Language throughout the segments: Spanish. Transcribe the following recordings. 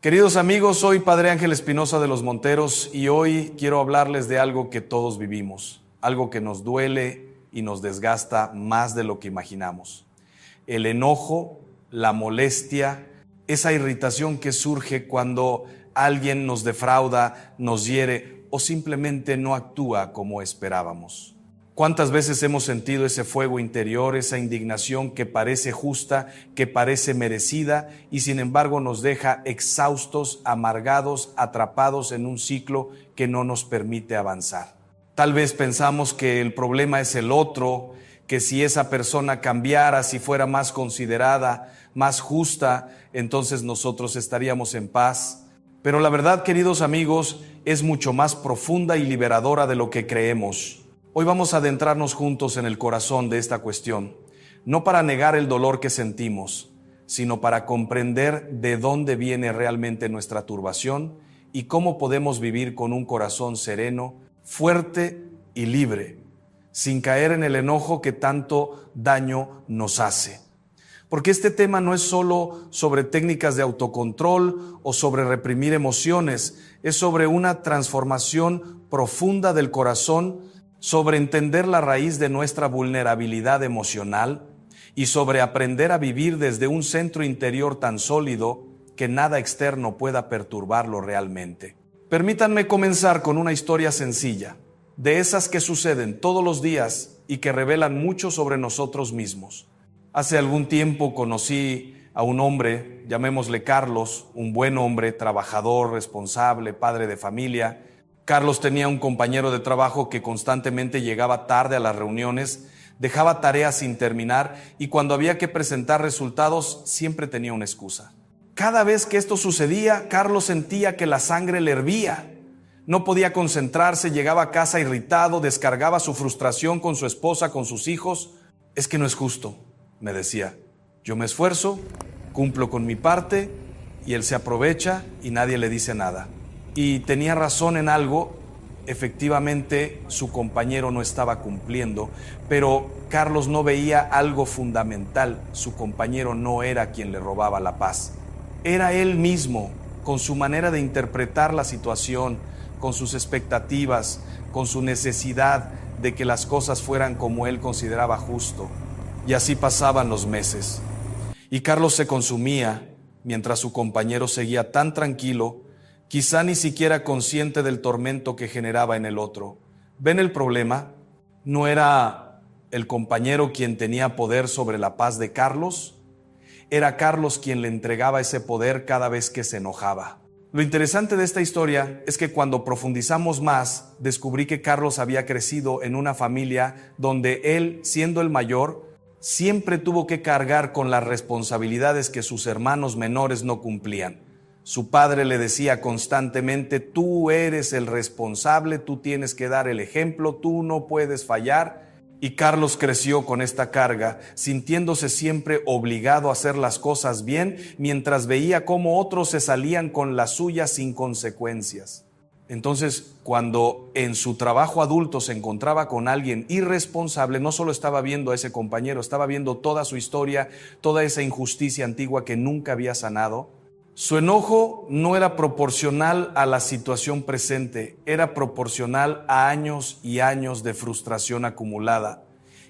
Queridos amigos, soy Padre Ángel Espinosa de los Monteros y hoy quiero hablarles de algo que todos vivimos, algo que nos duele y nos desgasta más de lo que imaginamos. El enojo, la molestia, esa irritación que surge cuando alguien nos defrauda, nos hiere o simplemente no actúa como esperábamos. ¿Cuántas veces hemos sentido ese fuego interior, esa indignación que parece justa, que parece merecida y sin embargo nos deja exhaustos, amargados, atrapados en un ciclo que no nos permite avanzar? Tal vez pensamos que el problema es el otro, que si esa persona cambiara, si fuera más considerada, más justa, entonces nosotros estaríamos en paz. Pero la verdad, queridos amigos, es mucho más profunda y liberadora de lo que creemos. Hoy vamos a adentrarnos juntos en el corazón de esta cuestión, no para negar el dolor que sentimos, sino para comprender de dónde viene realmente nuestra turbación y cómo podemos vivir con un corazón sereno, fuerte y libre, sin caer en el enojo que tanto daño nos hace. Porque este tema no es solo sobre técnicas de autocontrol o sobre reprimir emociones, es sobre una transformación profunda del corazón, sobre entender la raíz de nuestra vulnerabilidad emocional y sobre aprender a vivir desde un centro interior tan sólido que nada externo pueda perturbarlo realmente. Permítanme comenzar con una historia sencilla, de esas que suceden todos los días y que revelan mucho sobre nosotros mismos. Hace algún tiempo conocí a un hombre, llamémosle Carlos, un buen hombre, trabajador, responsable, padre de familia. Carlos tenía un compañero de trabajo que constantemente llegaba tarde a las reuniones, dejaba tareas sin terminar y cuando había que presentar resultados siempre tenía una excusa. Cada vez que esto sucedía, Carlos sentía que la sangre le hervía. No podía concentrarse, llegaba a casa irritado, descargaba su frustración con su esposa, con sus hijos. Es que no es justo, me decía. Yo me esfuerzo, cumplo con mi parte y él se aprovecha y nadie le dice nada. Y tenía razón en algo, efectivamente su compañero no estaba cumpliendo, pero Carlos no veía algo fundamental. Su compañero no era quien le robaba la paz. Era él mismo, con su manera de interpretar la situación, con sus expectativas, con su necesidad de que las cosas fueran como él consideraba justo. Y así pasaban los meses. Y Carlos se consumía mientras su compañero seguía tan tranquilo, quizá ni siquiera consciente del tormento que generaba en el otro. ¿Ven el problema? ¿No era el compañero quien tenía poder sobre la paz de Carlos? Era Carlos quien le entregaba ese poder cada vez que se enojaba. Lo interesante de esta historia es que cuando profundizamos más, descubrí que Carlos había crecido en una familia donde él, siendo el mayor, siempre tuvo que cargar con las responsabilidades que sus hermanos menores no cumplían. Su padre le decía constantemente: tú eres el responsable, tú tienes que dar el ejemplo, tú no puedes fallar. Y Carlos creció con esta carga, sintiéndose siempre obligado a hacer las cosas bien, mientras veía cómo otros se salían con las suyas sin consecuencias. Entonces, cuando en su trabajo adulto se encontraba con alguien irresponsable, no solo estaba viendo a ese compañero, estaba viendo toda su historia, toda esa injusticia antigua que nunca había sanado. Su enojo no era proporcional a la situación presente, era proporcional a años y años de frustración acumulada.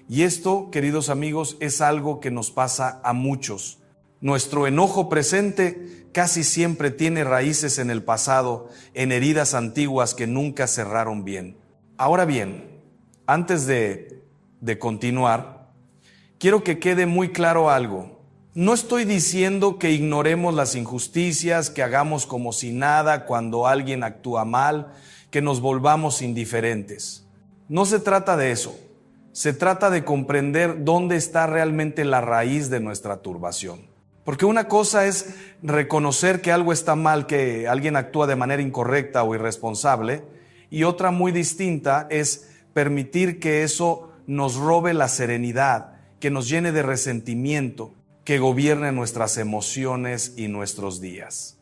Y esto, queridos amigos, es algo que nos pasa a muchos. Nuestro enojo presente casi siempre tiene raíces en el pasado, en heridas antiguas que nunca cerraron bien. Ahora bien, antes de continuar, quiero que quede muy claro algo. No estoy diciendo que ignoremos las injusticias, que hagamos como si nada cuando alguien actúa mal, que nos volvamos indiferentes. No se trata de eso. Se trata de comprender dónde está realmente la raíz de nuestra turbación. Porque una cosa es reconocer que algo está mal, que alguien actúa de manera incorrecta o irresponsable, y otra muy distinta es permitir que eso nos robe la serenidad, que nos llene de resentimiento, que gobierne nuestras emociones y nuestros días.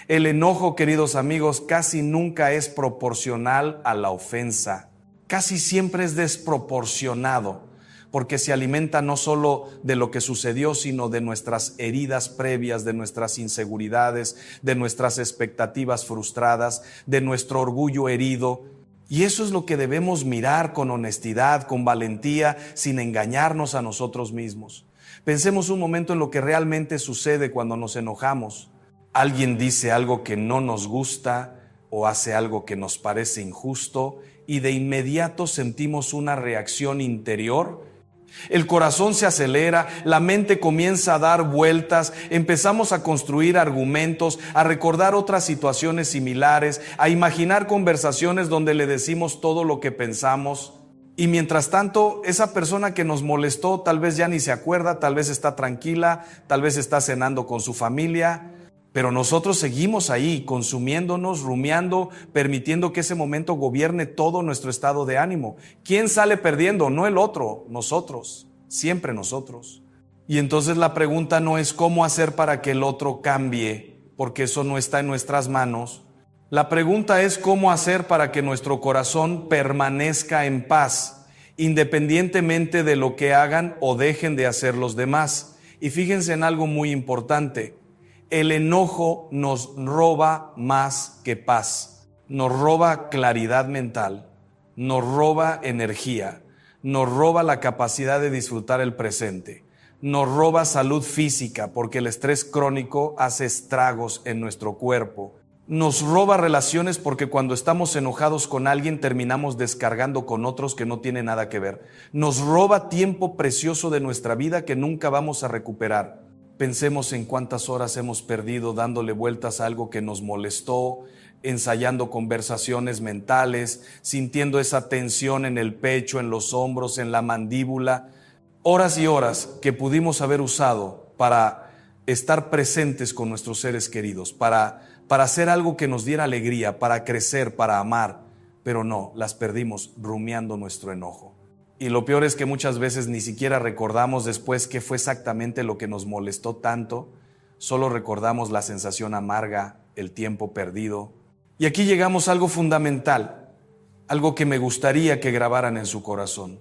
El enojo, queridos amigos, casi nunca es proporcional a la ofensa. Casi siempre es desproporcionado, porque se alimenta no solo de lo que sucedió, sino de nuestras heridas previas, de nuestras inseguridades, de nuestras expectativas frustradas, de nuestro orgullo herido. Y eso es lo que debemos mirar con honestidad, con valentía, sin engañarnos a nosotros mismos. Pensemos un momento en lo que realmente sucede cuando nos enojamos. Alguien dice algo que no nos gusta o hace algo que nos parece injusto y de inmediato sentimos una reacción interior. El corazón se acelera, la mente comienza a dar vueltas, empezamos a construir argumentos, a recordar otras situaciones similares, a imaginar conversaciones donde le decimos todo lo que pensamos. Y mientras tanto, esa persona que nos molestó tal vez ya ni se acuerda, tal vez está tranquila, tal vez está cenando con su familia. Pero nosotros seguimos ahí, consumiéndonos, rumiando, permitiendo que ese momento gobierne todo nuestro estado de ánimo. ¿Quién sale perdiendo? No el otro, nosotros, siempre nosotros. Y entonces la pregunta no es cómo hacer para que el otro cambie, porque eso no está en nuestras manos. La pregunta es cómo hacer para que nuestro corazón permanezca en paz, independientemente de lo que hagan o dejen de hacer los demás. Y fíjense en algo muy importante. El enojo nos roba más que paz, nos roba claridad mental, nos roba energía, nos roba la capacidad de disfrutar el presente, nos roba salud física porque el estrés crónico hace estragos en nuestro cuerpo, nos roba relaciones porque cuando estamos enojados con alguien terminamos descargando con otros que no tienen nada que ver, nos roba tiempo precioso de nuestra vida que nunca vamos a recuperar. Pensemos en cuántas horas hemos perdido dándole vueltas a algo que nos molestó, ensayando conversaciones mentales, sintiendo esa tensión en el pecho, en los hombros, en la mandíbula. Horas y horas que pudimos haber usado para estar presentes con nuestros seres queridos, para hacer algo que nos diera alegría, para crecer, para amar. Pero no, las perdimos rumiando nuestro enojo. Y lo peor es que muchas veces ni siquiera recordamos después qué fue exactamente lo que nos molestó tanto, solo recordamos la sensación amarga, el tiempo perdido. Y aquí llegamos a algo fundamental, algo que me gustaría que grabaran en su corazón.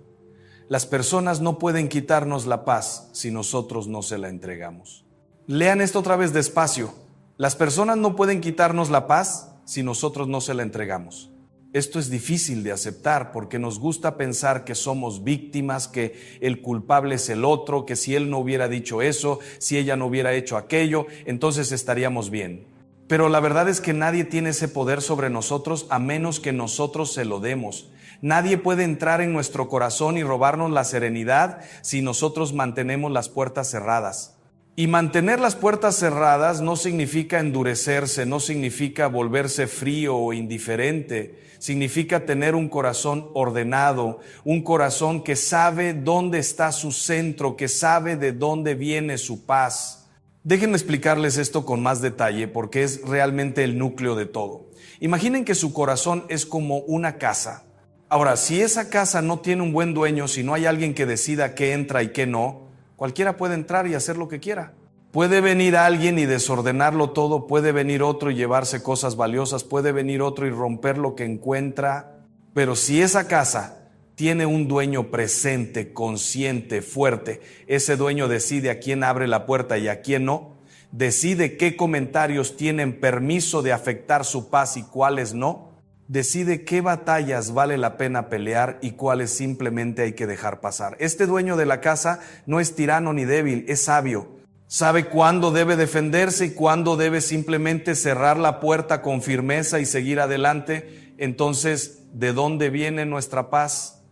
Las personas no pueden quitarnos la paz si nosotros no se la entregamos. Lean esto otra vez despacio. Las personas no pueden quitarnos la paz si nosotros no se la entregamos. Esto es difícil de aceptar porque nos gusta pensar que somos víctimas, que el culpable es el otro, que si él no hubiera dicho eso, si ella no hubiera hecho aquello, entonces estaríamos bien. Pero la verdad es que nadie tiene ese poder sobre nosotros a menos que nosotros se lo demos. Nadie puede entrar en nuestro corazón y robarnos la serenidad si nosotros mantenemos las puertas cerradas. Y mantener las puertas cerradas no significa endurecerse, no significa volverse frío o indiferente. Significa tener un corazón ordenado, un corazón que sabe dónde está su centro, que sabe de dónde viene su paz. Déjenme explicarles esto con más detalle porque es realmente el núcleo de todo. Imaginen que su corazón es como una casa. Ahora, si esa casa no tiene un buen dueño, si no hay alguien que decida qué entra y qué no, cualquiera puede entrar y hacer lo que quiera. Puede venir alguien y desordenarlo todo, puede venir otro y llevarse cosas valiosas, puede venir otro y romper lo que encuentra. Pero si esa casa tiene un dueño presente, consciente, fuerte, ese dueño decide a quién abre la puerta y a quién no, decide qué comentarios tienen permiso de afectar su paz y cuáles no, decide qué batallas vale la pena pelear y cuáles simplemente hay que dejar pasar. Este dueño de la casa no es tirano ni débil, es sabio. Sabe cuándo debe defenderse y cuándo debe simplemente cerrar la puerta con firmeza y seguir adelante. Entonces, ¿de dónde viene nuestra paz?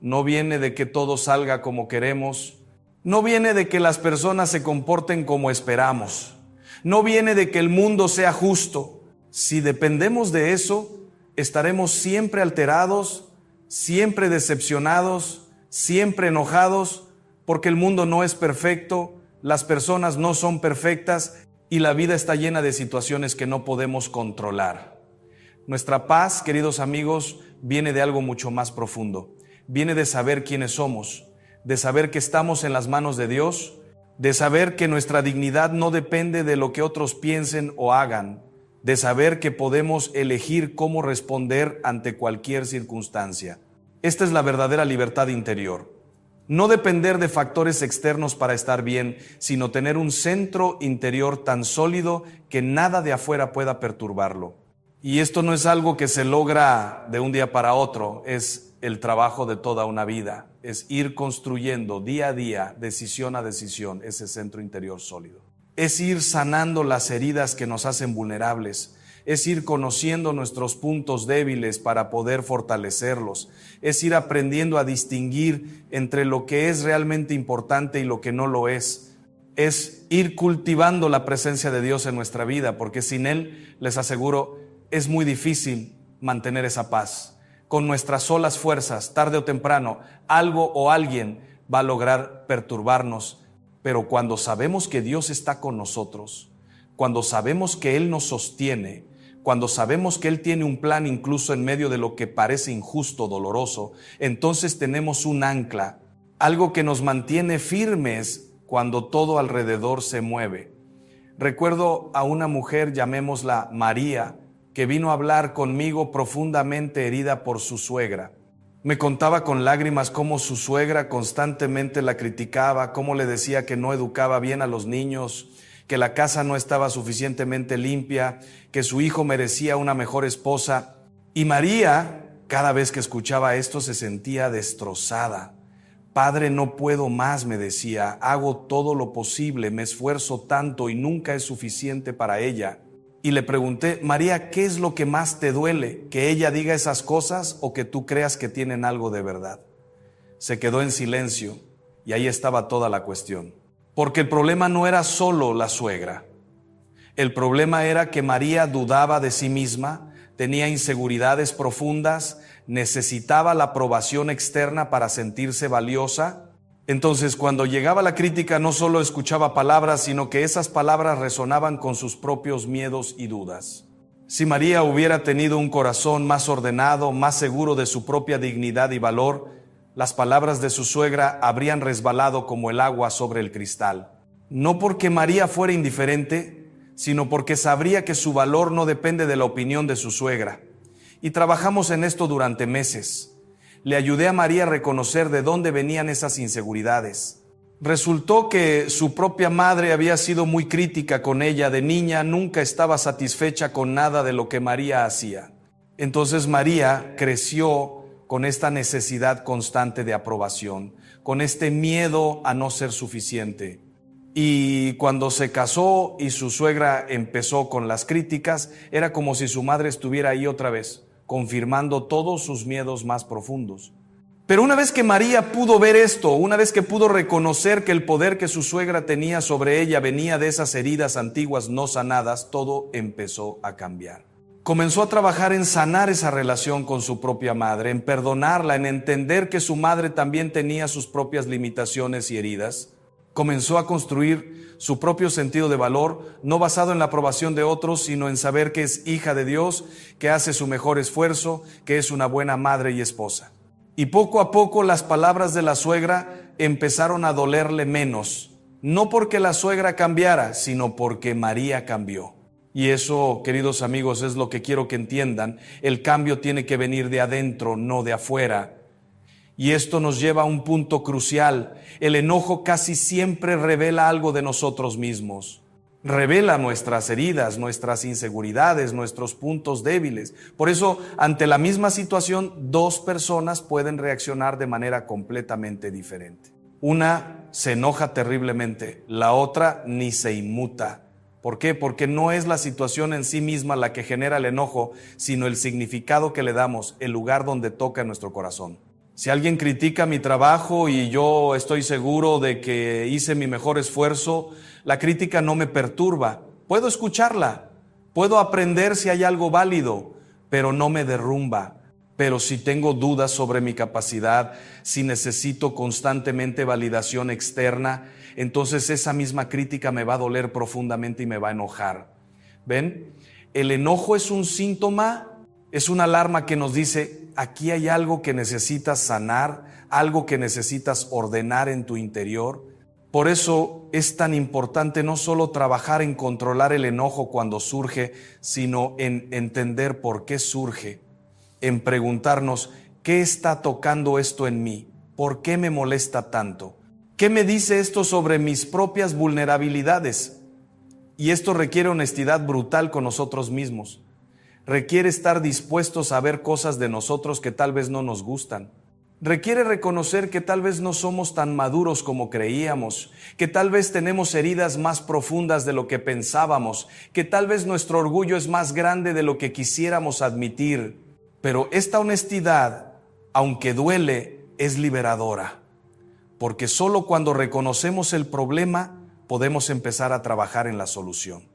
No viene de que todo salga como queremos. No viene de que las personas se comporten como esperamos. No viene de que el mundo sea justo. Si dependemos de eso, estaremos siempre alterados, siempre decepcionados, siempre enojados, porque el mundo no es perfecto, las personas no son perfectas y la vida está llena de situaciones que no podemos controlar. Nuestra paz, queridos amigos, viene de algo mucho más profundo. Viene de saber quiénes somos, de saber que estamos en las manos de Dios, de saber que nuestra dignidad no depende de lo que otros piensen o hagan, de saber que podemos elegir cómo responder ante cualquier circunstancia. Esta es la verdadera libertad interior. No depender de factores externos para estar bien, sino tener un centro interior tan sólido que nada de afuera pueda perturbarlo. Y esto no es algo que se logra de un día para otro, es el trabajo de toda una vida, es ir construyendo día a día, decisión a decisión, ese centro interior sólido. Es ir sanando las heridas que nos hacen vulnerables, es ir conociendo nuestros puntos débiles para poder fortalecerlos, es ir aprendiendo a distinguir entre lo que es realmente importante y lo que no lo es ir cultivando la presencia de Dios en nuestra vida, porque sin Él, les aseguro, es muy difícil mantener esa paz. Con nuestras solas fuerzas, tarde o temprano, algo o alguien va a lograr perturbarnos, pero cuando sabemos que Dios está con nosotros, cuando sabemos que Él nos sostiene, cuando sabemos que Él tiene un plan incluso en medio de lo que parece injusto, doloroso, entonces tenemos un ancla, algo que nos mantiene firmes cuando todo alrededor se mueve. Recuerdo a una mujer, llamémosla María, que vino a hablar conmigo profundamente herida por su suegra. Me contaba con lágrimas cómo su suegra constantemente la criticaba, cómo le decía que no educaba bien a los niños, que la casa no estaba suficientemente limpia, que su hijo merecía una mejor esposa. Y María, cada vez que escuchaba esto, se sentía destrozada. Padre, no puedo más, me decía, hago todo lo posible, me esfuerzo tanto y nunca es suficiente para ella. Y le pregunté, María, ¿qué es lo que más te duele? ¿Que ella diga esas cosas o que tú creas que tienen algo de verdad? Se quedó en silencio y ahí estaba toda la cuestión. Porque el problema no era solo la suegra. El problema era que María dudaba de sí misma, tenía inseguridades profundas, necesitaba la aprobación externa para sentirse valiosa. Entonces, cuando llegaba la crítica, no solo escuchaba palabras, sino que esas palabras resonaban con sus propios miedos y dudas. Si María hubiera tenido un corazón más ordenado, más seguro de su propia dignidad y valor, las palabras de su suegra habrían resbalado como el agua sobre el cristal. No porque María fuera indiferente, sino porque sabría que su valor no depende de la opinión de su suegra. Y trabajamos en esto durante meses. Le ayudé a María a reconocer de dónde venían esas inseguridades. Resultó que su propia madre había sido muy crítica con ella. De niña nunca estaba satisfecha con nada de lo que María hacía. Entonces María creció con esta necesidad constante de aprobación, con este miedo a no ser suficiente. Y cuando se casó y su suegra empezó con las críticas, era como si su madre estuviera ahí otra vez, confirmando todos sus miedos más profundos. Pero una vez que María pudo ver esto, una vez que pudo reconocer que el poder que su suegra tenía sobre ella venía de esas heridas antiguas no sanadas, todo empezó a cambiar. Comenzó a trabajar en sanar esa relación con su propia madre, en perdonarla, en entender que su madre también tenía sus propias limitaciones y heridas. Comenzó a construir su propio sentido de valor, no basado en la aprobación de otros, sino en saber que es hija de Dios, que hace su mejor esfuerzo, que es una buena madre y esposa. Y poco a poco las palabras de la suegra empezaron a dolerle menos, no porque la suegra cambiara, sino porque María cambió. Y eso, queridos amigos, es lo que quiero que entiendan. El cambio tiene que venir de adentro, no de afuera. Y esto nos lleva a un punto crucial. El enojo casi siempre revela algo de nosotros mismos. Revela nuestras heridas, nuestras inseguridades, nuestros puntos débiles. Por eso, ante la misma situación, dos personas pueden reaccionar de manera completamente diferente. Una se enoja terriblemente, la otra ni se inmuta. ¿Por qué? Porque no es la situación en sí misma la que genera el enojo, sino el significado que le damos, el lugar donde toca en nuestro corazón. Si alguien critica mi trabajo y yo estoy seguro de que hice mi mejor esfuerzo, la crítica no me perturba. Puedo escucharla, puedo aprender si hay algo válido, pero no me derrumba. Pero si tengo dudas sobre mi capacidad, si necesito constantemente validación externa, entonces esa misma crítica me va a doler profundamente y me va a enojar. ¿Ven? El enojo es un síntoma, es una alarma que nos dice, aquí hay algo que necesitas sanar, algo que necesitas ordenar en tu interior. Por eso es tan importante no solo trabajar en controlar el enojo cuando surge, sino en entender por qué surge, en preguntarnos, ¿qué está tocando esto en mí? ¿Por qué me molesta tanto? ¿Qué me dice esto sobre mis propias vulnerabilidades? Y esto requiere honestidad brutal con nosotros mismos. Requiere estar dispuestos a ver cosas de nosotros que tal vez no nos gustan. Requiere reconocer que tal vez no somos tan maduros como creíamos, que tal vez tenemos heridas más profundas de lo que pensábamos, que tal vez nuestro orgullo es más grande de lo que quisiéramos admitir. Pero esta honestidad, aunque duele, es liberadora, porque solo cuando reconocemos el problema podemos empezar a trabajar en la solución.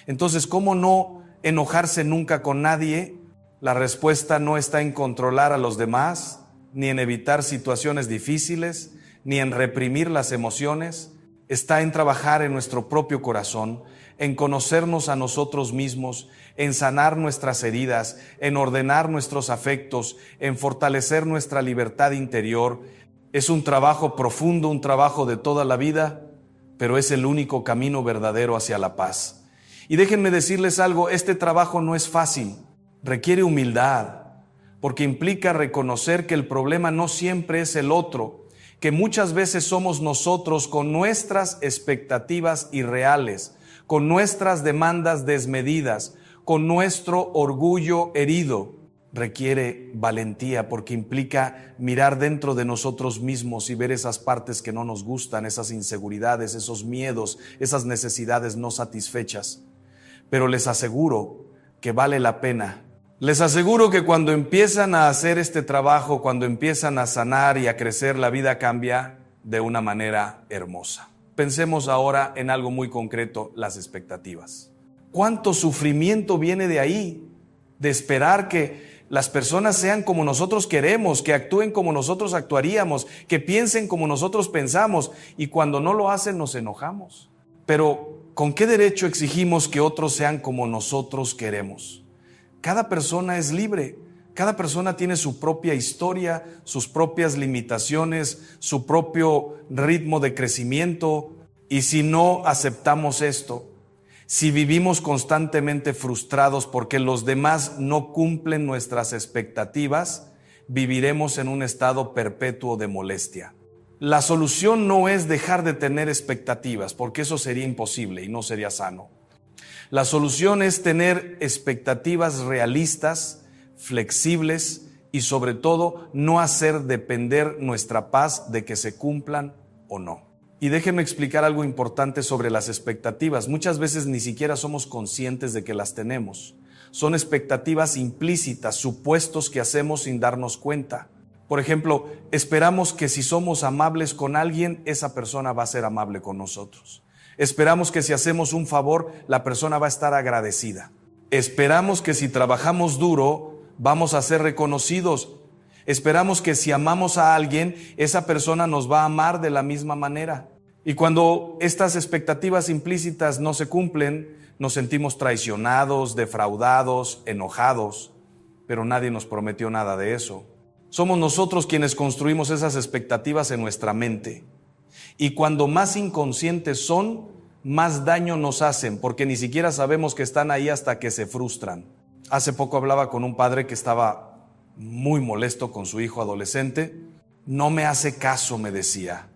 Entonces, ¿cómo no enojarse nunca con nadie? La respuesta no está en controlar a los demás, ni en evitar situaciones difíciles, ni en reprimir las emociones. Está en trabajar en nuestro propio corazón, en conocernos a nosotros mismos, en sanar nuestras heridas, en ordenar nuestros afectos, en fortalecer nuestra libertad interior. Es un trabajo profundo, un trabajo de toda la vida, pero es el único camino verdadero hacia la paz. Y déjenme decirles algo, este trabajo no es fácil, requiere humildad, porque implica reconocer que el problema no siempre es el otro, que muchas veces somos nosotros con nuestras expectativas irreales, con nuestras demandas desmedidas, con nuestro orgullo herido. Requiere valentía porque implica mirar dentro de nosotros mismos y ver esas partes que no nos gustan, esas inseguridades, esos miedos, esas necesidades no satisfechas. Pero les aseguro que vale la pena. Les aseguro que cuando empiezan a hacer este trabajo, cuando empiezan a sanar y a crecer, la vida cambia de una manera hermosa. Pensemos ahora en algo muy concreto, las expectativas. ¿Cuánto sufrimiento viene de ahí? De esperar que las personas sean como nosotros queremos, que actúen como nosotros actuaríamos, que piensen como nosotros pensamos, y cuando no lo hacen nos enojamos. Pero, ¿con qué derecho exigimos que otros sean como nosotros queremos? Cada persona es libre, cada persona tiene su propia historia, sus propias limitaciones, su propio ritmo de crecimiento, y si no aceptamos esto, si vivimos constantemente frustrados porque los demás no cumplen nuestras expectativas, viviremos en un estado perpetuo de molestia. La solución no es dejar de tener expectativas, porque eso sería imposible y no sería sano. La solución es tener expectativas realistas, flexibles y sobre todo no hacer depender nuestra paz de que se cumplan o no. Y déjenme explicar algo importante sobre las expectativas. Muchas veces ni siquiera somos conscientes de que las tenemos. Son expectativas implícitas, supuestos que hacemos sin darnos cuenta. Por ejemplo, esperamos que si somos amables con alguien, esa persona va a ser amable con nosotros. Esperamos que si hacemos un favor, la persona va a estar agradecida. Esperamos que si trabajamos duro, vamos a ser reconocidos. Esperamos que si amamos a alguien, esa persona nos va a amar de la misma manera. Y cuando estas expectativas implícitas no se cumplen, nos sentimos traicionados, defraudados, enojados. Pero nadie nos prometió nada de eso. Somos nosotros quienes construimos esas expectativas en nuestra mente. Y cuando más inconscientes son, más daño nos hacen, porque ni siquiera sabemos que están ahí hasta que se frustran. Hace poco hablaba con un padre que estaba muy molesto con su hijo adolescente. No me hace caso, me decía.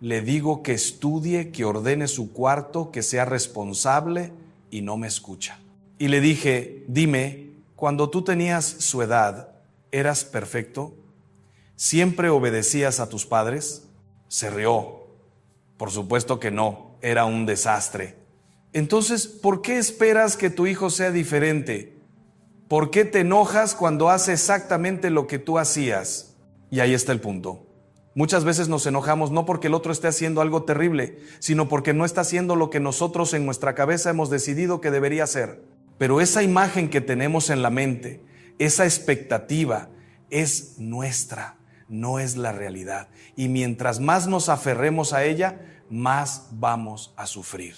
Le digo que estudie, que ordene su cuarto, que sea responsable y no me escucha. Y le dije, dime, cuando tú tenías su edad, ¿eras perfecto? ¿Siempre obedecías a tus padres? Se rió. Por supuesto que no, era un desastre. Entonces, ¿por qué esperas que tu hijo sea diferente? ¿Por qué te enojas cuando hace exactamente lo que tú hacías? Y ahí está el punto. Muchas veces nos enojamos no porque el otro esté haciendo algo terrible, sino porque no está haciendo lo que nosotros en nuestra cabeza hemos decidido que debería hacer. Pero esa imagen que tenemos en la mente, esa expectativa, es nuestra, no es la realidad. Y mientras más nos aferremos a ella, más vamos a sufrir.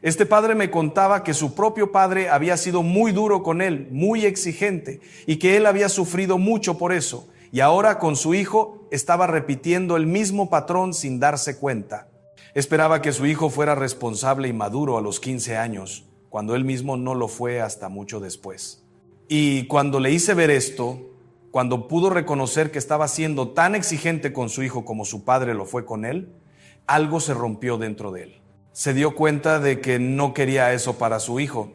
Este padre me contaba que su propio padre había sido muy duro con él, muy exigente, y que él había sufrido mucho por eso. Y ahora con su hijo estaba repitiendo el mismo patrón sin darse cuenta. Esperaba que su hijo fuera responsable y maduro a los 15 años, cuando él mismo no lo fue hasta mucho después. Y cuando le hice ver esto, cuando pudo reconocer que estaba siendo tan exigente con su hijo como su padre lo fue con él, algo se rompió dentro de él. Se dio cuenta de que no quería eso para su hijo,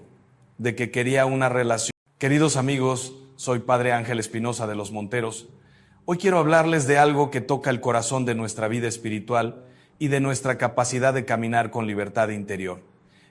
de que quería una relación. Queridos amigos, soy Padre Ángel Espinosa de los Monteros. Hoy quiero hablarles de algo que toca el corazón de nuestra vida espiritual y de nuestra capacidad de caminar con libertad interior,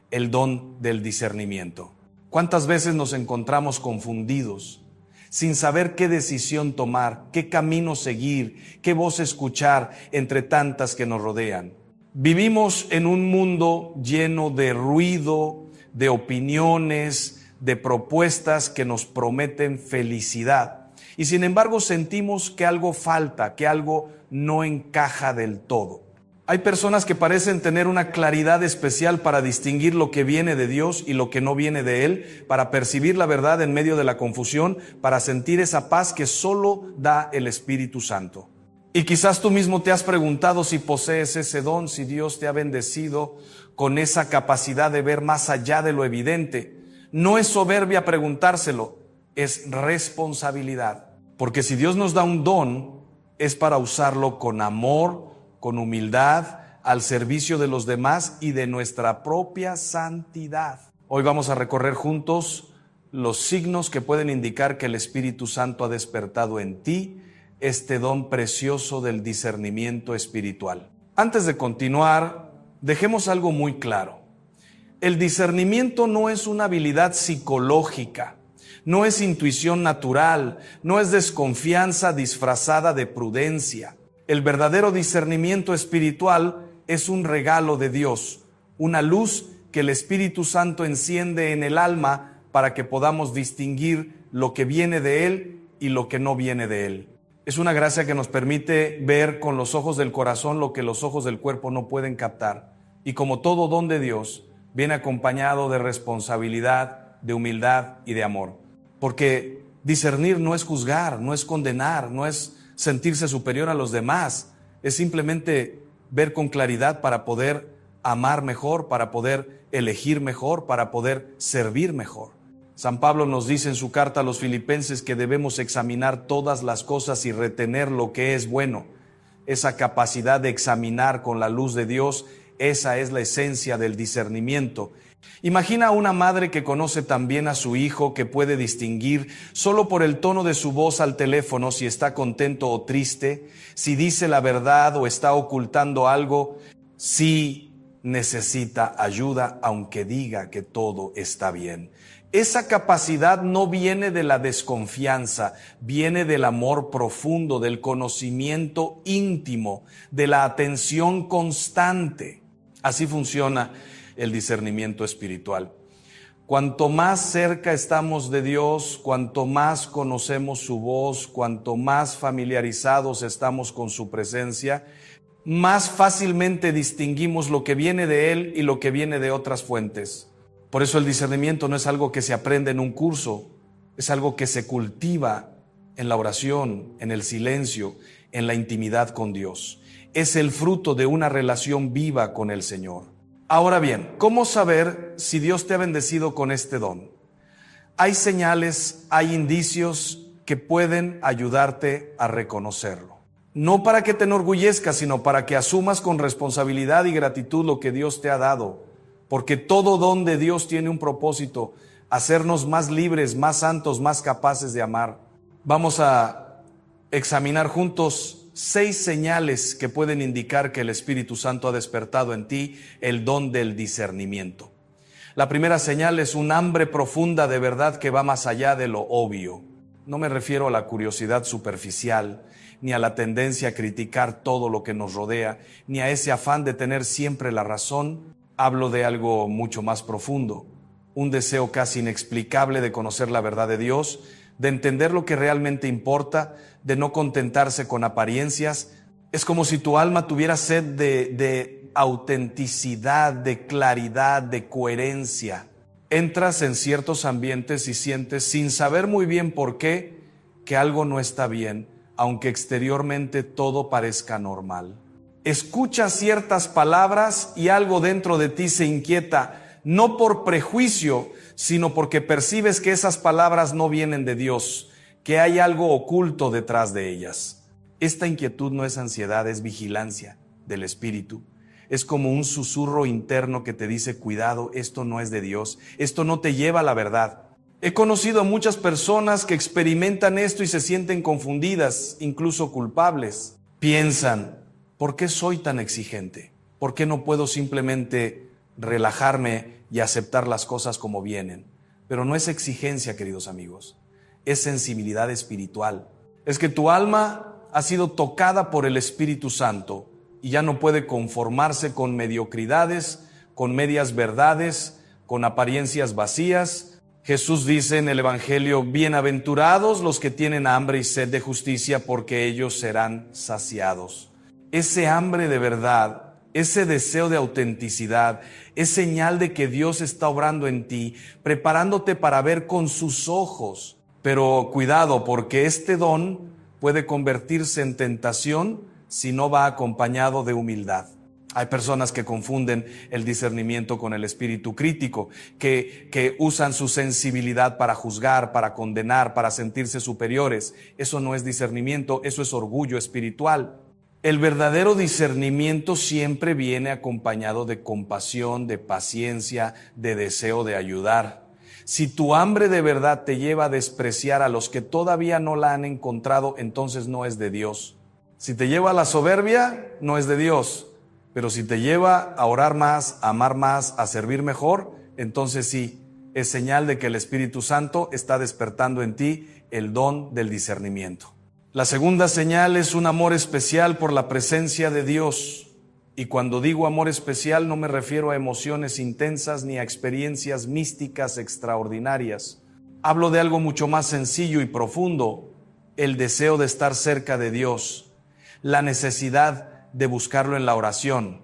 el don del discernimiento. ¿Cuántas veces nos encontramos confundidos, sin saber qué decisión tomar, qué camino seguir, qué voz escuchar entre tantas que nos rodean? Vivimos en un mundo lleno de ruido, de opiniones, de propuestas que nos prometen felicidad. Y sin embargo sentimos que algo falta, que algo no encaja del todo. Hay personas que parecen tener una claridad especial para distinguir lo que viene de Dios y lo que no viene de Él, para percibir la verdad en medio de la confusión, para sentir esa paz que solo da el Espíritu Santo. Y quizás tú mismo te has preguntado si posees ese don, si Dios te ha bendecido con esa capacidad de ver más allá de lo evidente. No es soberbia preguntárselo, es responsabilidad. Porque si Dios nos da un don, es para usarlo con amor, con humildad, al servicio de los demás y de nuestra propia santidad. Hoy vamos a recorrer juntos los signos que pueden indicar que el Espíritu Santo ha despertado en ti este don precioso del discernimiento espiritual. Antes de continuar, dejemos algo muy claro. El discernimiento no es una habilidad psicológica, no es intuición natural, no es desconfianza disfrazada de prudencia. El verdadero discernimiento espiritual es un regalo de Dios, una luz que el Espíritu Santo enciende en el alma para que podamos distinguir lo que viene de Él y lo que no viene de Él. Es una gracia que nos permite ver con los ojos del corazón lo que los ojos del cuerpo no pueden captar. Y como todo don de Dios, viene acompañado de responsabilidad, de humildad y de amor. Porque discernir no es juzgar, no es condenar, no es sentirse superior a los demás. Es simplemente ver con claridad para poder amar mejor, para poder elegir mejor, para poder servir mejor. San Pablo nos dice en su carta a los Filipenses que debemos examinar todas las cosas y retener lo que es bueno. Esa capacidad de examinar con la luz de Dios, esa es la esencia del discernimiento. Imagina a una madre que conoce tan bien a su hijo que puede distinguir solo por el tono de su voz al teléfono si está contento o triste, si dice la verdad o está ocultando algo, si necesita ayuda aunque diga que todo está bien. Esa capacidad no viene de la desconfianza, viene del amor profundo, del conocimiento íntimo, de la atención constante. Así funciona el discernimiento espiritual. Cuanto más cerca estamos de Dios, cuanto más conocemos su voz, cuanto más familiarizados estamos con su presencia, más fácilmente distinguimos lo que viene de Él y lo que viene de otras fuentes. Por eso el discernimiento no es algo que se aprende en un curso, es algo que se cultiva en la oración, en el silencio, en la intimidad con Dios. Es el fruto de una relación viva con el Señor. Ahora bien, ¿cómo saber si Dios te ha bendecido con este don? Hay señales, hay indicios que pueden ayudarte a reconocerlo. No para que te enorgullezcas, sino para que asumas con responsabilidad y gratitud lo que Dios te ha dado. Porque todo don de Dios tiene un propósito, hacernos más libres, más santos, más capaces de amar. Vamos a examinar juntos 6 señales que pueden indicar que el Espíritu Santo ha despertado en ti el don del discernimiento. La primera señal es un hambre profunda de verdad que va más allá de lo obvio. No me refiero a la curiosidad superficial, ni a la tendencia a criticar todo lo que nos rodea, ni a ese afán de tener siempre la razón. Hablo de algo mucho más profundo, un deseo casi inexplicable de conocer la verdad de Dios, de entender lo que realmente importa, de no contentarse con apariencias. Es como si tu alma tuviera sed de autenticidad, de claridad, de coherencia. Entras en ciertos ambientes y sientes, sin saber muy bien por qué, que algo no está bien, aunque exteriormente todo parezca normal. Escuchas ciertas palabras y algo dentro de ti se inquieta, no por prejuicio, sino porque percibes que esas palabras no vienen de Dios, que hay algo oculto detrás de ellas. Esta inquietud no es ansiedad, es vigilancia del espíritu. Es como un susurro interno que te dice, cuidado, esto no es de Dios, esto no te lleva a la verdad. He conocido a muchas personas que experimentan esto y se sienten confundidas, incluso culpables. Piensan, ¿por qué soy tan exigente? ¿Por qué no puedo simplemente relajarme y aceptar las cosas como vienen? Pero no es exigencia, queridos amigos, es sensibilidad espiritual. Es que tu alma ha sido tocada por el Espíritu Santo y ya no puede conformarse con mediocridades, con medias verdades, con apariencias vacías. Jesús dice en el Evangelio, bienaventurados los que tienen hambre y sed de justicia, porque ellos serán saciados. Ese hambre de verdad, ese deseo de autenticidad, es señal de que Dios está obrando en ti, preparándote para ver con sus ojos. Pero cuidado, porque este don puede convertirse en tentación si no va acompañado de humildad. Hay personas que confunden el discernimiento con el espíritu crítico, que usan su sensibilidad para juzgar, para condenar, para sentirse superiores. Eso no es discernimiento, eso es orgullo espiritual. El verdadero discernimiento siempre viene acompañado de compasión, de paciencia, de deseo de ayudar. Si tu hambre de verdad te lleva a despreciar a los que todavía no la han encontrado, entonces no es de Dios. Si te lleva a la soberbia, no es de Dios. Pero si te lleva a orar más, a amar más, a servir mejor, entonces sí, es señal de que el Espíritu Santo está despertando en ti el don del discernimiento. La segunda señal es un amor especial por la presencia de Dios. Y cuando digo amor especial no me refiero a emociones intensas ni a experiencias místicas extraordinarias. Hablo de algo mucho más sencillo y profundo, el deseo de estar cerca de Dios, la necesidad de buscarlo en la oración,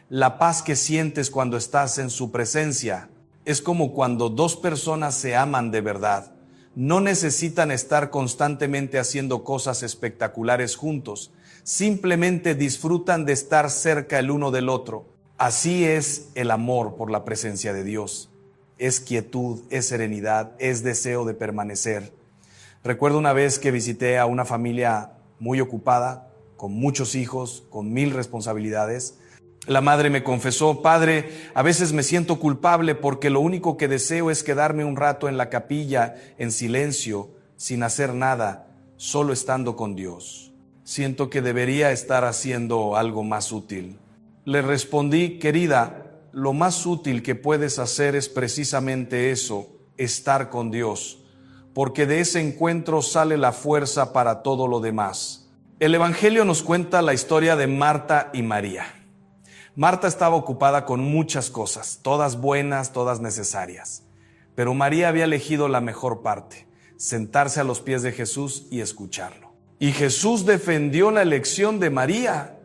la paz que sientes cuando estás en su presencia. Es como cuando dos personas se aman de verdad. No necesitan estar constantemente haciendo cosas espectaculares juntos, simplemente disfrutan de estar cerca el uno del otro. Así es el amor por la presencia de Dios. Es quietud, es serenidad, es deseo de permanecer. Recuerdo una vez que visité a una familia muy ocupada, con muchos hijos, con 1000 responsabilidades. La madre me confesó, padre, a veces me siento culpable porque lo único que deseo es quedarme un rato en la capilla, en silencio, sin hacer nada, solo estando con Dios. Siento que debería estar haciendo algo más útil. Le respondí, querida, lo más útil que puedes hacer es precisamente eso, estar con Dios, porque de ese encuentro sale la fuerza para todo lo demás. El Evangelio nos cuenta la historia de Marta y María. Marta estaba ocupada con muchas cosas, todas buenas, todas necesarias. Pero María había elegido la mejor parte, sentarse a los pies de Jesús y escucharlo. Y Jesús defendió la elección de María,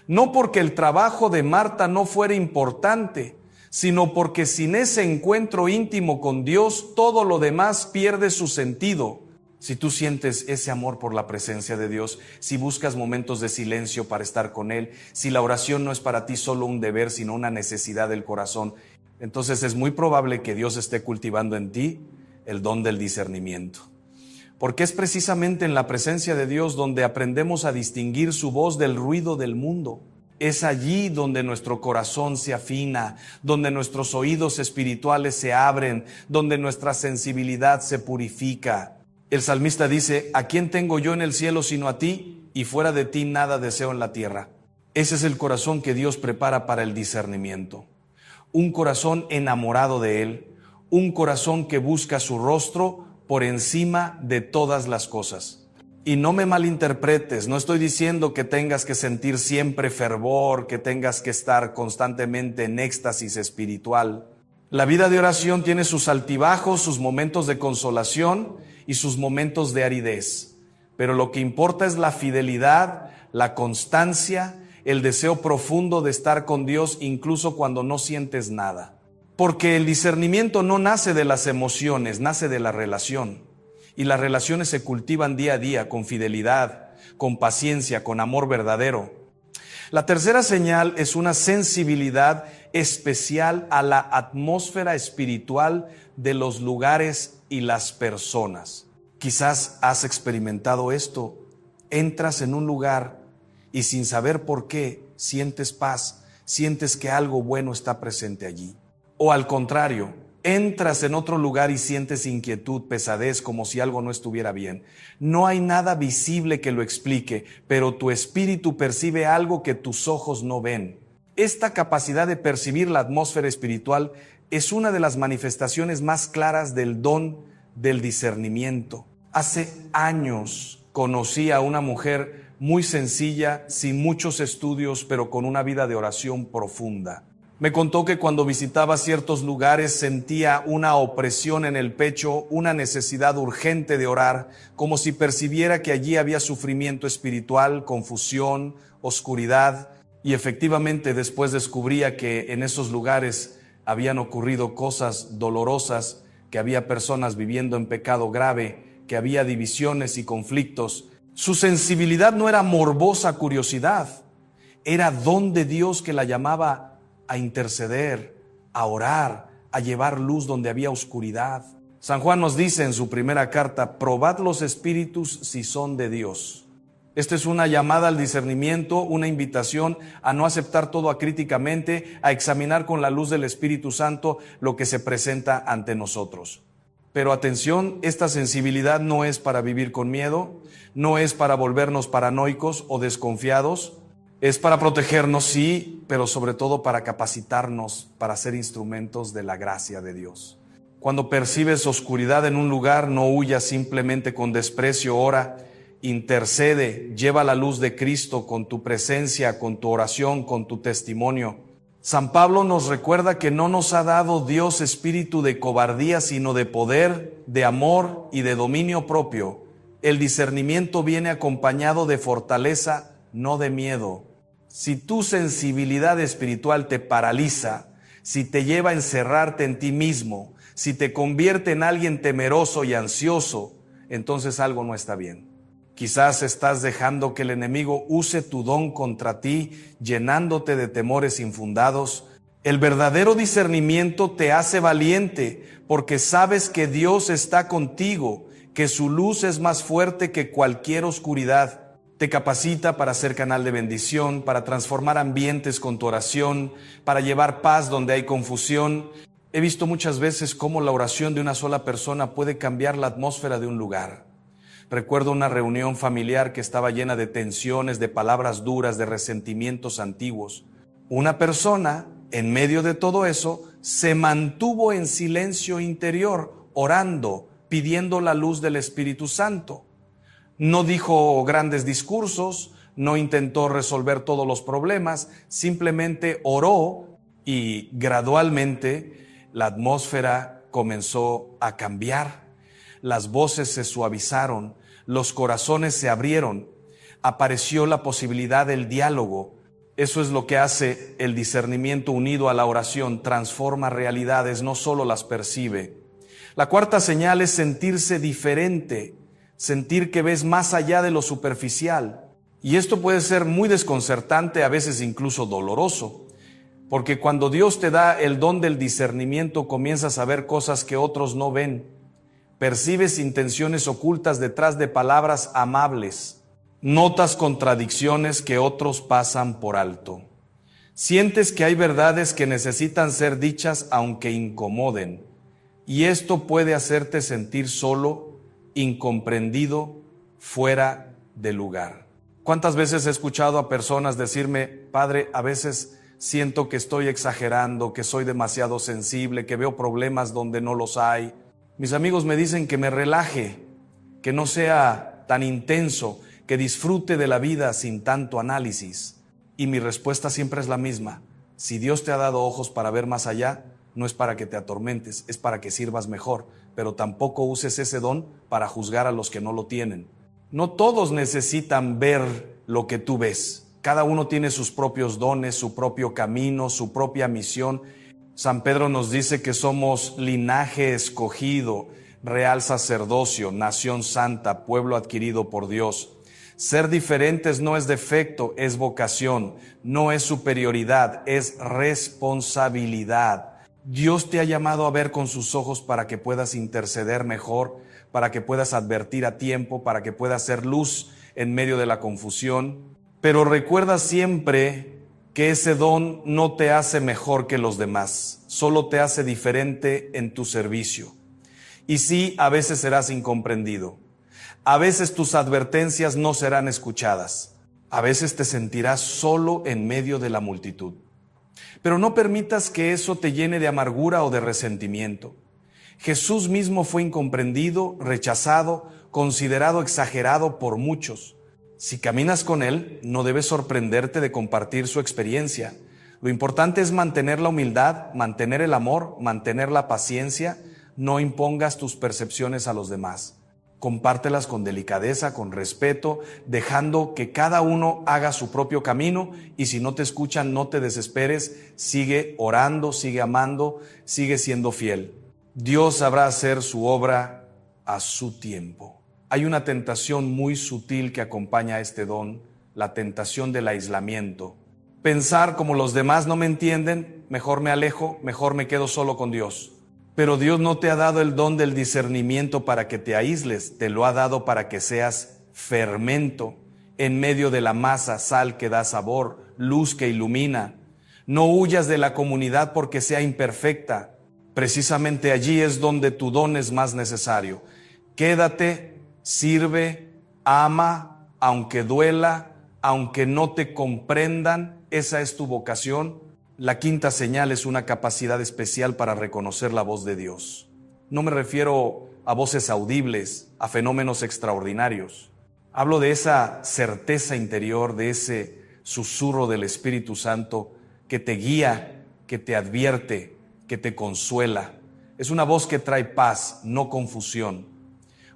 no porque el trabajo de Marta no fuera importante, sino porque sin ese encuentro íntimo con Dios, todo lo demás pierde su sentido. Si tú sientes ese amor por la presencia de Dios, si buscas momentos de silencio para estar con Él, si la oración no es para ti solo un deber, sino una necesidad del corazón, entonces es muy probable que Dios esté cultivando en ti el don del discernimiento. Porque es precisamente en la presencia de Dios donde aprendemos a distinguir su voz del ruido del mundo. Es allí donde nuestro corazón se afina, donde nuestros oídos espirituales se abren, donde nuestra sensibilidad se purifica. El salmista dice, ¿a quién tengo yo en el cielo sino a ti? Y fuera de ti nada deseo en la tierra. Ese es el corazón que Dios prepara para el discernimiento. Un corazón enamorado de Él, un corazón que busca su rostro por encima de todas las cosas. Y no me malinterpretes, no estoy diciendo que tengas que sentir siempre fervor, que tengas que estar constantemente en éxtasis espiritual. La vida de oración tiene sus altibajos, sus momentos de consolación y sus momentos de aridez. Pero lo que importa es la fidelidad, la constancia, el deseo profundo de estar con Dios incluso cuando no sientes nada. Porque el discernimiento no nace de las emociones, nace de la relación. Y las relaciones se cultivan día a día con fidelidad, con paciencia, con amor verdadero. La tercera señal es una sensibilidad especial a la atmósfera espiritual de los lugares y las personas. Quizás has experimentado esto. Entras en un lugar y sin saber por qué sientes paz, sientes que algo bueno está presente allí. O al contrario, entras en otro lugar y sientes inquietud, pesadez, como si algo no estuviera bien. No hay nada visible que lo explique, pero tu espíritu percibe algo que tus ojos no ven. Esta capacidad de percibir la atmósfera espiritual es una de las manifestaciones más claras del don del discernimiento. Hace años conocí a una mujer muy sencilla, sin muchos estudios, pero con una vida de oración profunda. Me contó que cuando visitaba ciertos lugares sentía una opresión en el pecho, una necesidad urgente de orar, como si percibiera que allí había sufrimiento espiritual, confusión, oscuridad. Y efectivamente después descubría que en esos lugares habían ocurrido cosas dolorosas, que había personas viviendo en pecado grave, que había divisiones y conflictos. Su sensibilidad no era morbosa curiosidad, era don de Dios que la llamaba a interceder, a orar, a llevar luz donde había oscuridad. San Juan nos dice en su primera carta: probad los espíritus si son de Dios. Esta es una llamada al discernimiento, una invitación a no aceptar todo acríticamente, a examinar con la luz del Espíritu Santo lo que se presenta ante nosotros. Pero atención, esta sensibilidad no es para vivir con miedo, no es para volvernos paranoicos o desconfiados, es para protegernos, sí, pero sobre todo para capacitarnos para ser instrumentos de la gracia de Dios. Cuando percibes oscuridad en un lugar, no huyas simplemente con desprecio, ora, intercede, lleva la luz de Cristo con tu presencia, con tu oración, con tu testimonio. San Pablo nos recuerda que no nos ha dado Dios espíritu de cobardía, sino de poder, de amor y de dominio propio. El discernimiento viene acompañado de fortaleza, no de miedo. Si tu sensibilidad espiritual te paraliza, si te lleva a encerrarte en ti mismo, si te convierte en alguien temeroso y ansioso, entonces algo no está bien. Quizás estás dejando que el enemigo use tu don contra ti, llenándote de temores infundados. El verdadero discernimiento te hace valiente, porque sabes que Dios está contigo, que su luz es más fuerte que cualquier oscuridad. Te capacita para ser canal de bendición, para transformar ambientes con tu oración, para llevar paz donde hay confusión. He visto muchas veces cómo la oración de una sola persona puede cambiar la atmósfera de un lugar. Recuerdo una reunión familiar que estaba llena de tensiones, de palabras duras, de resentimientos antiguos. Una persona, en medio de todo eso, se mantuvo en silencio interior, orando, pidiendo la luz del Espíritu Santo. No dijo grandes discursos, no intentó resolver todos los problemas, simplemente oró y gradualmente la atmósfera comenzó a cambiar. Las voces se suavizaron, los corazones se abrieron, apareció la posibilidad del diálogo. Eso es lo que hace el discernimiento unido a la oración, transforma realidades, no solo las percibe. La cuarta señal es sentirse diferente, sentir que ves más allá de lo superficial. Y esto puede ser muy desconcertante, a veces incluso doloroso, porque cuando Dios te da el don del discernimiento, comienzas a ver cosas que otros no ven. Percibes intenciones ocultas detrás de palabras amables. Notas contradicciones que otros pasan por alto. Sientes que hay verdades que necesitan ser dichas aunque incomoden. Y esto puede hacerte sentir solo, incomprendido, fuera de lugar. ¿Cuántas veces he escuchado a personas decirme: Padre, a veces siento que estoy exagerando, que soy demasiado sensible, que veo problemas donde no los hay? Mis amigos me dicen que me relaje, que no sea tan intenso, que disfrute de la vida sin tanto análisis. Y mi respuesta siempre es la misma: si Dios te ha dado ojos para ver más allá, no es para que te atormentes, es para que sirvas mejor, pero tampoco uses ese don para juzgar a los que no lo tienen. No todos necesitan ver lo que tú ves. Cada uno tiene sus propios dones, su propio camino, su propia misión. San Pedro nos dice que somos linaje escogido, real sacerdocio, nación santa, pueblo adquirido por Dios. Ser diferentes no es defecto, es vocación, no es superioridad, es responsabilidad. Dios te ha llamado a ver con sus ojos para que puedas interceder mejor, para que puedas advertir a tiempo, para que puedas ser luz en medio de la confusión. Pero recuerda siempre que ese don no te hace mejor que los demás, solo te hace diferente en tu servicio. Y sí, a veces serás incomprendido. A veces tus advertencias no serán escuchadas. A veces te sentirás solo en medio de la multitud. Pero no permitas que eso te llene de amargura o de resentimiento. Jesús mismo fue incomprendido, rechazado, considerado exagerado por muchos. Si caminas con Él, no debes sorprenderte de compartir su experiencia. Lo importante es mantener la humildad, mantener el amor, mantener la paciencia. No impongas tus percepciones a los demás. Compártelas con delicadeza, con respeto, dejando que cada uno haga su propio camino, y si no te escuchan, no te desesperes, sigue orando, sigue amando, sigue siendo fiel. Dios sabrá hacer su obra a su tiempo. Hay una tentación muy sutil que acompaña a este don, la tentación del aislamiento. Pensar como los demás no me entienden, mejor me alejo, mejor me quedo solo con Dios. Pero Dios no te ha dado el don del discernimiento para que te aísles, te lo ha dado para que seas fermento en medio de la masa, sal que da sabor, luz que ilumina. No huyas de la comunidad porque sea imperfecta. Precisamente allí es donde tu don es más necesario. Quédate, sirve, ama, aunque duela, aunque no te comprendan, esa es tu vocación. La quinta señal es una capacidad especial para reconocer la voz de Dios. No me refiero a voces audibles, a fenómenos extraordinarios. Hablo de esa certeza interior, de ese susurro del Espíritu Santo que te guía, que te advierte, que te consuela. Es una voz que trae paz, no confusión.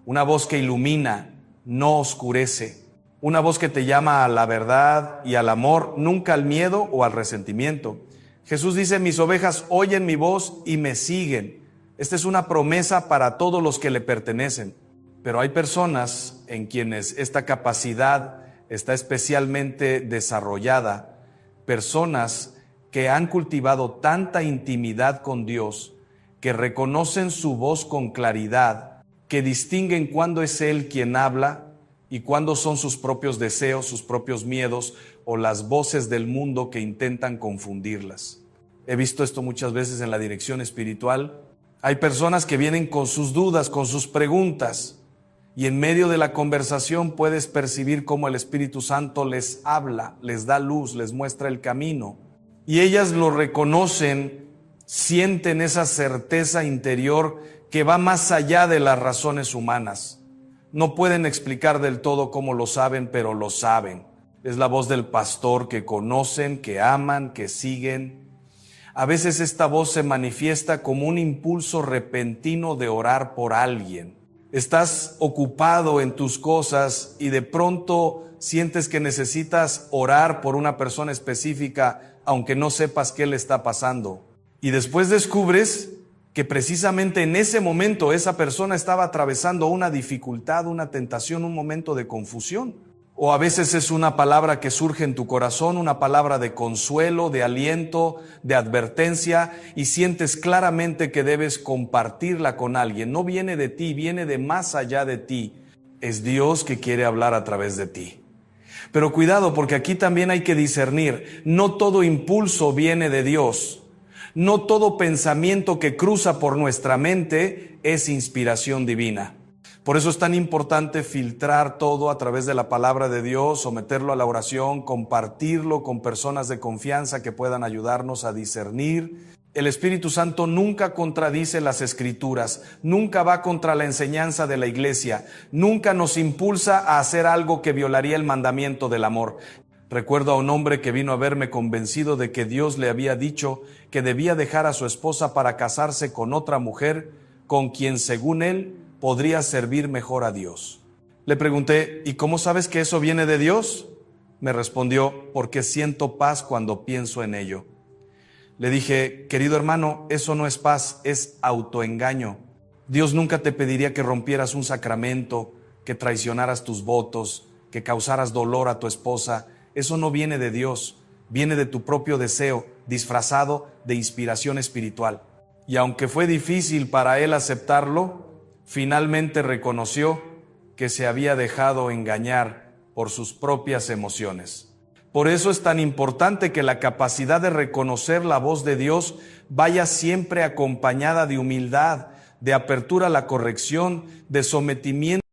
Una voz que ilumina, no oscurece. Una voz que te llama a la verdad y al amor, nunca al miedo o al resentimiento. Jesús dice: mis ovejas oyen mi voz y me siguen. Esta es una promesa para todos los que le pertenecen. Pero hay personas en quienes esta capacidad está especialmente desarrollada. Personas que han cultivado tanta intimidad con Dios, que reconocen su voz con claridad, que distinguen cuándo es Él quien habla y cuándo son sus propios deseos, sus propios miedos o las voces del mundo que intentan confundirlas. He visto esto muchas veces en la dirección espiritual. Hay personas que vienen con sus dudas, con sus preguntas, y en medio de la conversación puedes percibir cómo el Espíritu Santo les habla, les da luz, les muestra el camino. Y ellas lo reconocen, sienten esa certeza interior que va más allá de las razones humanas. No pueden explicar del todo cómo lo saben, pero lo saben. Es la voz del pastor que conocen, que aman, que siguen. A veces esta voz se manifiesta como un impulso repentino de orar por alguien. Estás ocupado en tus cosas y de pronto sientes que necesitas orar por una persona específica, aunque no sepas qué le está pasando. Y después descubres que precisamente en ese momento esa persona estaba atravesando una dificultad, una tentación, un momento de confusión. O a veces es una palabra que surge en tu corazón, una palabra de consuelo, de aliento, de advertencia, y sientes claramente que debes compartirla con alguien. No viene de ti, viene de más allá de ti. Es Dios que quiere hablar a través de ti. Pero cuidado, porque aquí también hay que discernir. No todo impulso viene de Dios. No todo pensamiento que cruza por nuestra mente es inspiración divina. Por eso es tan importante filtrar todo a través de la palabra de Dios, someterlo a la oración, compartirlo con personas de confianza que puedan ayudarnos a discernir. El Espíritu Santo nunca contradice las Escrituras, nunca va contra la enseñanza de la iglesia, nunca nos impulsa a hacer algo que violaría el mandamiento del amor. Recuerdo a un hombre que vino a verme convencido de que Dios le había dicho que debía dejar a su esposa para casarse con otra mujer, con quien, según él, podría servir mejor a Dios. Le pregunté: ¿y cómo sabes que eso viene de Dios? Me respondió: porque siento paz cuando pienso en ello. Le dije: querido hermano, eso no es paz, es autoengaño. Dios nunca te pediría que rompieras un sacramento, que traicionaras tus votos, que causaras dolor a tu esposa. Eso no viene de Dios, viene de tu propio deseo, disfrazado de inspiración espiritual. Y aunque fue difícil para él aceptarlo, Finalmente reconoció que se había dejado engañar por sus propias emociones. Por eso es tan importante que la capacidad de reconocer la voz de Dios vaya siempre acompañada de humildad, de apertura a la corrección, de sometimiento